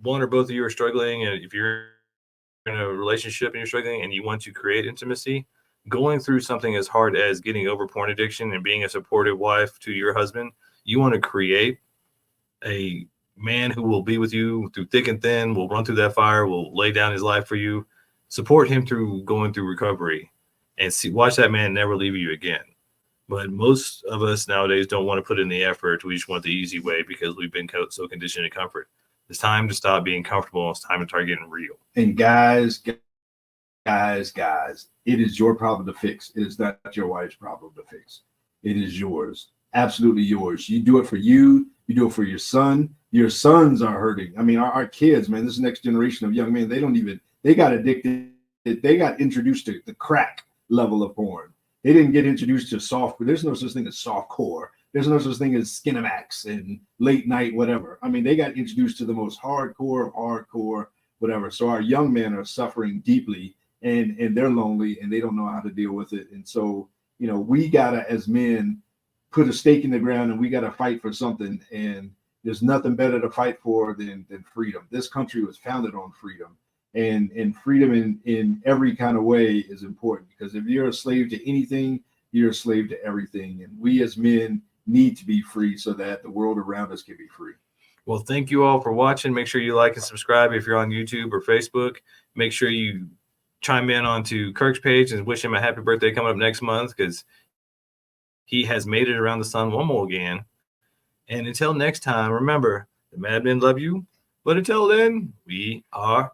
S4: one or both of you are struggling, and if you're in a relationship and you're struggling and you want to create intimacy, going through something as hard as getting over porn addiction and being a supportive wife to your husband, you want to create a man who will be with you through thick and thin, will run through that fire, will lay down his life for you, support him through going through recovery, and watch that man never leave you again. But most of us nowadays don't want to put in the effort. We just want the easy way because we've been so conditioned to comfort. It's time to stop being comfortable. It's time to start getting real.
S5: And guys, it is your problem to fix. It is not your wife's problem to fix. It is yours. Absolutely yours. You do it for you. You do it for your son. Your sons are hurting. I mean, our kids, man, this next generation of young men, they got addicted. They got introduced to the crack level of porn. They didn't get introduced to soft. There's no such thing as soft core. There's no such thing as Skinamax and late night, whatever. I mean, they got introduced to the most hardcore, whatever. So our young men are suffering deeply, and they're lonely, and they don't know how to deal with it. And so, we gotta, as men, put a stake in the ground, and we gotta fight for something. And there's nothing better to fight for than freedom. This country was founded on freedom, and freedom in every kind of way is important, because if you're a slave to anything, you're a slave to everything. And we as men need to be free so that the world around us can be free.
S4: Well, thank you all for watching. Make sure you like and subscribe if you're on YouTube or Facebook. Make sure you chime in onto Kirk's page and wish him a happy birthday coming up next month, because he has made it around the sun one more again. And until next time, remember, the Mad Men love you. But until then, we are